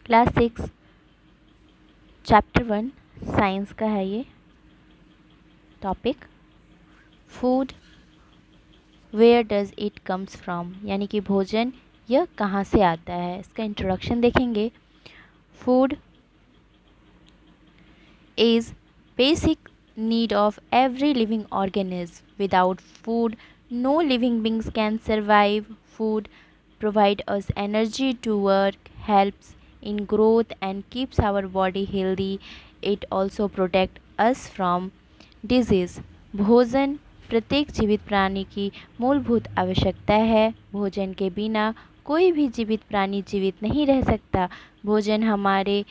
Class 6 chapter 1 science का है ये topic. Food where does it comes from, यानी कि भोजन यह कहाँ से आता है। इसका इंट्रोडक्शन देखेंगे। Food is basic need of every living organism. Without food, no living beings can survive. Food provides us energy to work, helps in growth and keeps our body healthy. It also protects us from disease. भोजन प्रत्येक जीवित प्राणी की मूलभूत आवश्यकता है। भोजन के बिना कोई भी जीवित प्राणी जीवित नहीं रह सकता। भोजन हमारे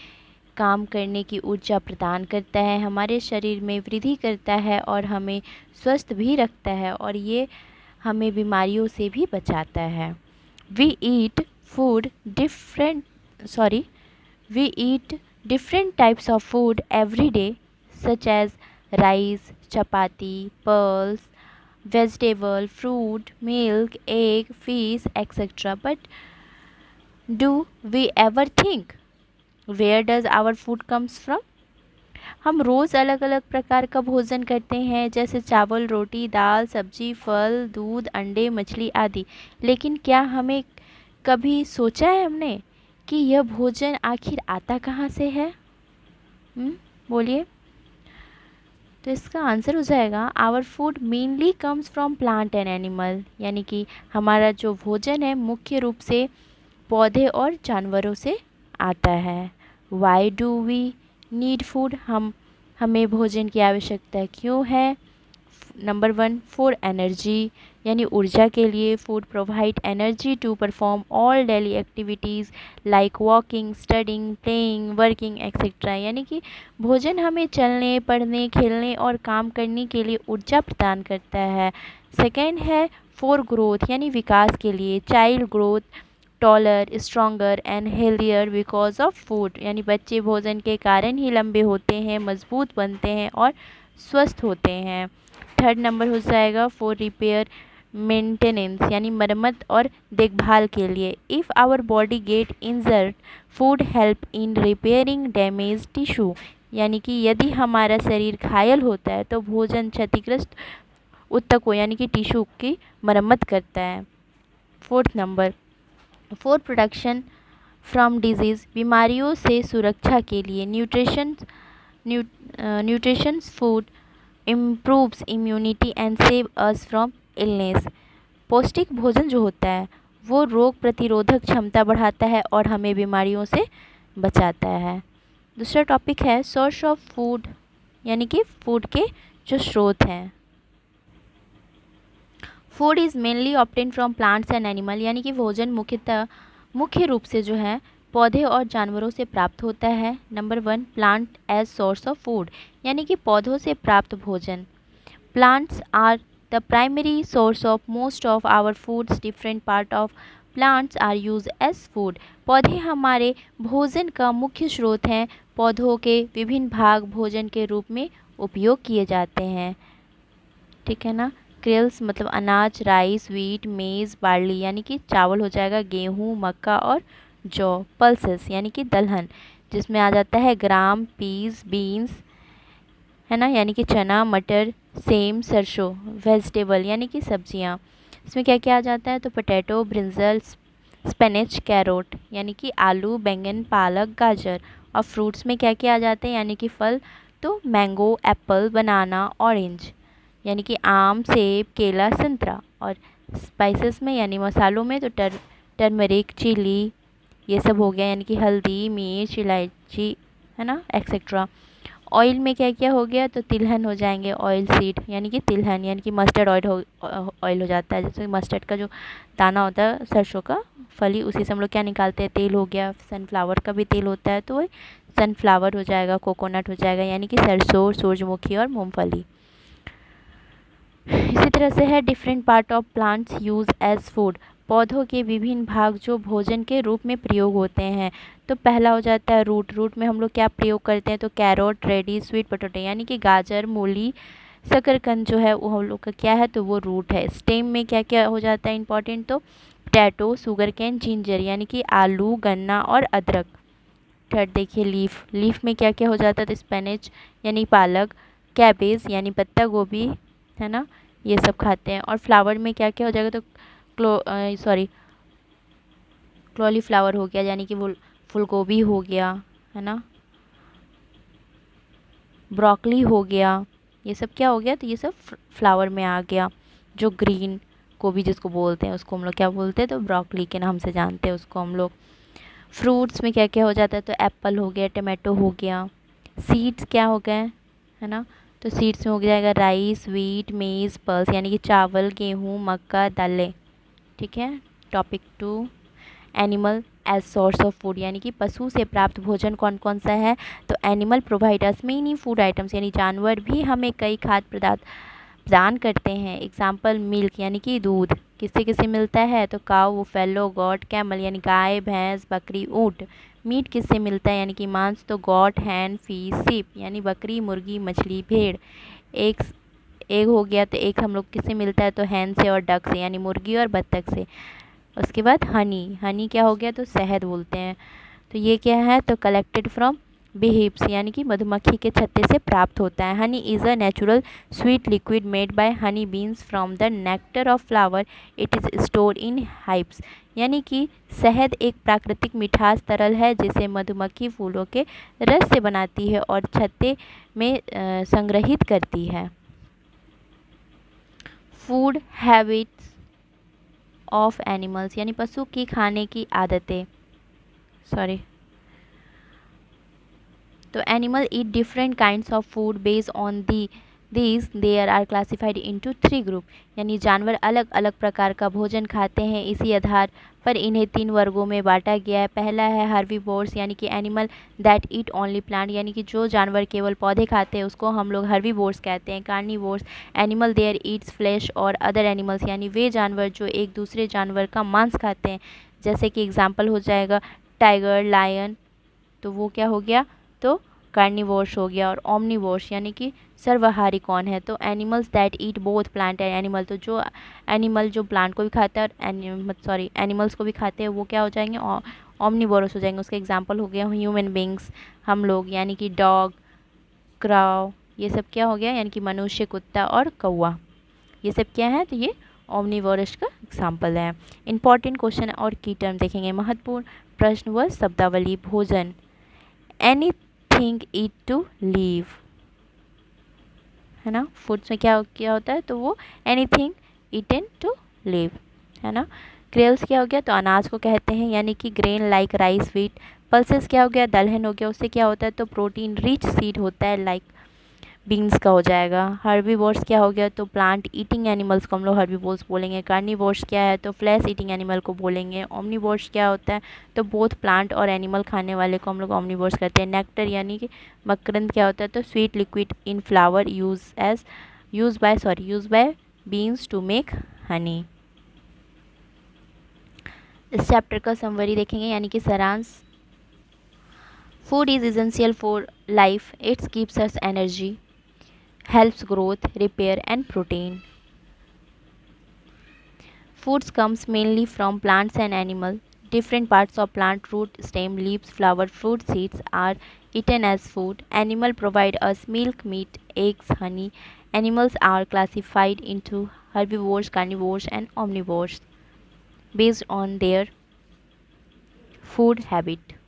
काम करने की ऊर्जा प्रदान करता है, हमारे शरीर में वृद्धि करता है और हमें स्वस्थ भी रखता है, और ये हमें बीमारियों से भी बचाता है। We eat food we eat different types of food every day, such as rice, chapati, pearls, vegetable, fruit, milk, egg, fish, etc. But do we ever think where does our food comes from? हम रोज़ अलग अलग प्रकार का भोजन करते हैं, जैसे चावल, रोटी, दाल, सब्जी, फल, दूध, अंडे, मछली आदि। लेकिन क्या हमें कभी सोचा है हमने कि यह भोजन आखिर आता कहाँ से है? बोलिए। तो इसका आंसर हो जाएगा our food mainly comes from plant and animal, यानी कि हमारा जो भोजन है मुख्य रूप से पौधे और जानवरों से आता है। Why do we need food, हमें भोजन की आवश्यकता क्यों है? नंबर 1 फॉर एनर्जी, यानी ऊर्जा के लिए। Food provide energy to perform all daily activities like walking, studying, playing, working etcetera, यानी कि भोजन हमें चलने, पढ़ने, खेलने और काम करने के लिए ऊर्जा प्रदान करता है। सेकेंड है फॉर ग्रोथ, यानी विकास के लिए। Child growth taller, stronger and healthier because of food, यानी बच्चे भोजन के कारण ही लंबे होते हैं, मजबूत बनते हैं और स्वस्थ होते हैं। थर्ड नंबर हो जाएगा फॉर रिपेयर मेंटेनेंस, यानी मरम्मत और देखभाल के लिए। If our body get injured, food help in repairing damage tissue, यानी कि यदि हमारा शरीर घायल होता है तो भोजन क्षतिग्रस्त ऊतकों यानी कि टिश्यू की मरम्मत करता है। Fourth number for protection from disease, बीमारियों से सुरक्षा के लिए। Nutritions food improves immunity and save us from illness, पौष्टिक भोजन जो होता है वो रोग प्रतिरोधक क्षमता बढ़ाता है और हमें बीमारियों से बचाता है। दूसरा टॉपिक है सोर्स ऑफ फूड, यानी कि फूड के जो स्रोत हैं। Food is mainly obtain from plants and animal, यानी कि भोजन मुख्य रूप से जो है पौधे और जानवरों से प्राप्त होता है। Number 1 plant as source of food, यानी कि पौधों से प्राप्त भोजन। Plants are the primary source of most of our foods, different part of plants are use as food, पौधे हमारे भोजन का मुख्य स्रोत हैं। पौधों के विभिन्न भाग भोजन के रूप में उपयोग किए जाते हैं, ठीक है ना। क्रेल्स मतलब अनाज, राइस, व्हीट, मेज़, बार्ली, यानी कि चावल हो जाएगा, गेहूँ, मक्का और जौ। पल्सेस यानी कि दलहन, जिसमें आ जाता है ग्राम, पीस, बीन्स, है ना, यानी कि चना, मटर, सेम, सरसों। वेजिटेबल यानी कि सब्जियाँ, इसमें क्या क्या आ जाता है तो पोटैटो, ब्रिंजल, स्पिनच, कैरोट, यानी कि आलू, बैंगन, पालक, गाजर। और फ्रूट्स में क्या क्या आ जाते हैं यानी कि फल तो मैंगो, एप्पल, बनाना, ऑरेंज, यानी कि आम, सेब, केला, संतरा। और स्पाइसेस में यानी मसालों में तो टर्मरिक, चिली, ये सब हो गया, यानी कि हल्दी, मिर्च, इलायची, है ना, एक्सेट्रा। ऑयल में क्या क्या हो गया तो तिलहन हो जाएंगे, ऑयल सीड यानी कि तिलहन, यानी कि मस्टर्ड ऑयल हो जाता है। जैसे मस्टर्ड का जो दाना होता है सरसों का फली, उसी से हम लोग क्या निकालते हैं, तेल हो गया। सनफ्लावर का भी तेल होता है तो वही सनफ्लावर हो जाएगा, कोकोनट हो जाएगा, यानी कि सरसों, सूरजमुखी और मूंगफली। इसी तरह से है different part of plants use as food, पौधों के विभिन्न भाग जो भोजन के रूप में प्रयोग होते हैं। तो पहला हो जाता है रूट। रूट में हम लोग क्या प्रयोग करते हैं तो कैरोट, रेडिश, स्वीट पोटैटो, यानी कि गाजर, मूली, शकरकंद जो है वो हम लोग का क्या है तो वो रूट है। स्टेम में क्या क्या हो जाता है इंपॉर्टेंट तो पोटैटो, शुगर कैन, जिंजर, यानी कि आलू, गन्ना और अदरक। थर्ड देखिए लीफ, लीफ में क्या क्या हो जाता है, तो स्पिनच यानी पालक, कैबेज यानी पत्ता गोभी, है ना, ये सब खाते हैं। और फ्लावर में क्या क्या हो जाएगा, तो कॉलीफ्लावर हो गया यानी कि वो फूल गोभी हो गया, है ना, ब्रोकली हो गया, ये सब क्या हो गया, तो ये सब फ्लावर में आ गया। जो ग्रीन गोभी जिसको बोलते हैं उसको हम लोग क्या बोलते हैं, तो ब्रोकली के नाम से जानते हैं उसको हम लोग। फ्रूट्स में क्या क्या हो जाता है, तो एप्पल हो गया, टमाटो हो गया। सीड्स क्या हो गए, है ना, तो सीड्स में हो जाएगा राइस, व्हीट, मेज़, पल्स यानी कि चावल, गेहूँ, मक्का, दालें। ठीक है। Topic 2, animal as source of food यानी कि पशु से प्राप्त भोजन कौन कौन सा है, तो animal provide us many food items यानी जानवर भी हमें कई खाद्य पदार्थ प्रदान करते हैं। एग्जाम्पल मिल्क यानी कि दूध किससे किससे मिलता है, तो काऊ, बुफेलो, गॉट, कैमल यानी गाय, भैंस, बकरी, ऊँट। मीट किससे मिलता है यानी कि मांस, तो गॉट, हैन, फीस, सीप यानी बकरी, मुर्गी, मछली, भेड़। एक एग हो गया, तो एग हम लोग किससे मिलता है, तो हैन से और डक से यानी मुर्गी और बत्तख से। उसके बाद हनी, हनी क्या हो गया, तो शहद बोलते हैं। तो ये क्या है, तो कलेक्टेड फ्रॉम बीहिव्स यानी कि मधुमक्खी के छत्ते से प्राप्त होता है। Honey is a natural sweet liquid made by Honey beans from the nectar of flower, it is store in hives यानी कि शहद एक प्राकृतिक मिठास तरल है जिसे मधुमक्खी फूलों के रस से बनाती है और छत्ते में संग्रहित करती है। फूड हैबिट्स ऑफ एनिमल्स यानी पशु की खाने की आदतें, तो animal eat different kinds of food based on these there are classified into 3 group यानी जानवर अलग अलग प्रकार का भोजन खाते हैं, इसी आधार पर इन्हें 3 वर्गों में बांटा गया है। पहला है हर्बीवोर्स यानी कि animal that eat only plant यानी कि जो जानवर केवल पौधे खाते हैं उसको हम लोग हर्बीवोर्स कहते हैं। Carnivores animal there eats flesh और अदर एनिमल्स यानी वे जानवर जो एक दूसरे जानवर का मांस खाते हैं, जैसे कि एग्जाम्पल हो जाएगा टाइगर, लायन, तो वो क्या हो गया, तो कार्निवोर्स हो गया। और ओमनिवोर्स यानी कि सर्वाहारी कौन है, तो animals that eat both plant and animal, तो जो एनिमल जो प्लांट को भी खाता है और एनिमल्स को भी खाते हैं वो क्या हो जाएंगे, ओमनिवोरस हो जाएंगे। उसके एग्जांपल हो गया ह्यूमन बींग्स, हम लोग यानी कि डॉग, क्राउ, ये सब क्या हो गया यानी कि मनुष्य, कुत्ता और कौवा, ये सब क्या है, तो ये ओमनिवोरस का एग्जाम्पल है। इंपॉर्टेंट क्वेश्चन और की टर्म देखेंगे। महत्वपूर्ण प्रश्न व शब्दावली। भोजन, एनीथिंग ईट टू लीव, है ना, फूड्स में क्या क्या होता है, तो वो एनीथिंग ईटन टू लिव, है ना। ग्रेल्स क्या हो गया, तो अनाज को कहते हैं यानी कि grain like rice, wheat. Pulses क्या हो गया, दलहन हो गया, उससे क्या होता है, तो प्रोटीन रिच सीड होता है लाइक बीन्स का हो जाएगा। हर्बीवोर्स क्या हो गया, तो प्लांट ईटिंग एनिमल्स को हम लोग हर्बीवोर्स बोलेंगे। कार्निवोर्स क्या है, तो फ्लैश ईटिंग एनिमल को बोलेंगे। ओमनिवोर्स क्या होता है, तो बोथ प्लांट और एनिमल खाने वाले को हम लोग ओमनिवोर्स कहते हैं। नेक्टर यानी कि मकरंद क्या होता है, तो sweet liquid in flower use by beans to make honey. इस चैप्टर का समरी देखेंगे यानी कि सारांश। Food is essential for life, it's gives us energy, helps growth, repair and protein. Foods comes mainly from plants and animals. Different parts of plant, root, stem, leaves, flower, fruit, seeds are eaten as food. Animal provide us milk, meat, eggs, honey. Animals are classified into herbivores, carnivores and omnivores based on their food habit.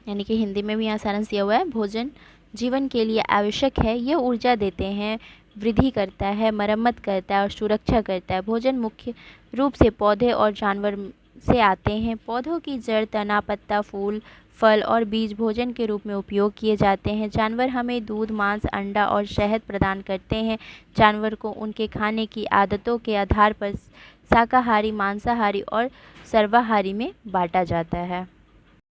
यानी कि हिंदी में भी यहाँ सारांश दिया हुआ है। भोजन जीवन के लिए आवश्यक है, यह ऊर्जा देते हैं, वृद्धि करता है, मरम्मत करता है और सुरक्षा करता है। भोजन मुख्य रूप से पौधे और जानवर से आते हैं। पौधों की जड़, तना, पत्ता, फूल, फल और बीज भोजन के रूप में उपयोग किए जाते हैं। जानवर हमें दूध, मांस, अंडा और शहद प्रदान करते हैं। जानवर को उनके खाने की आदतों के आधार पर शाकाहारी, मांसाहारी और सर्वाहारी में बांटा जाता है।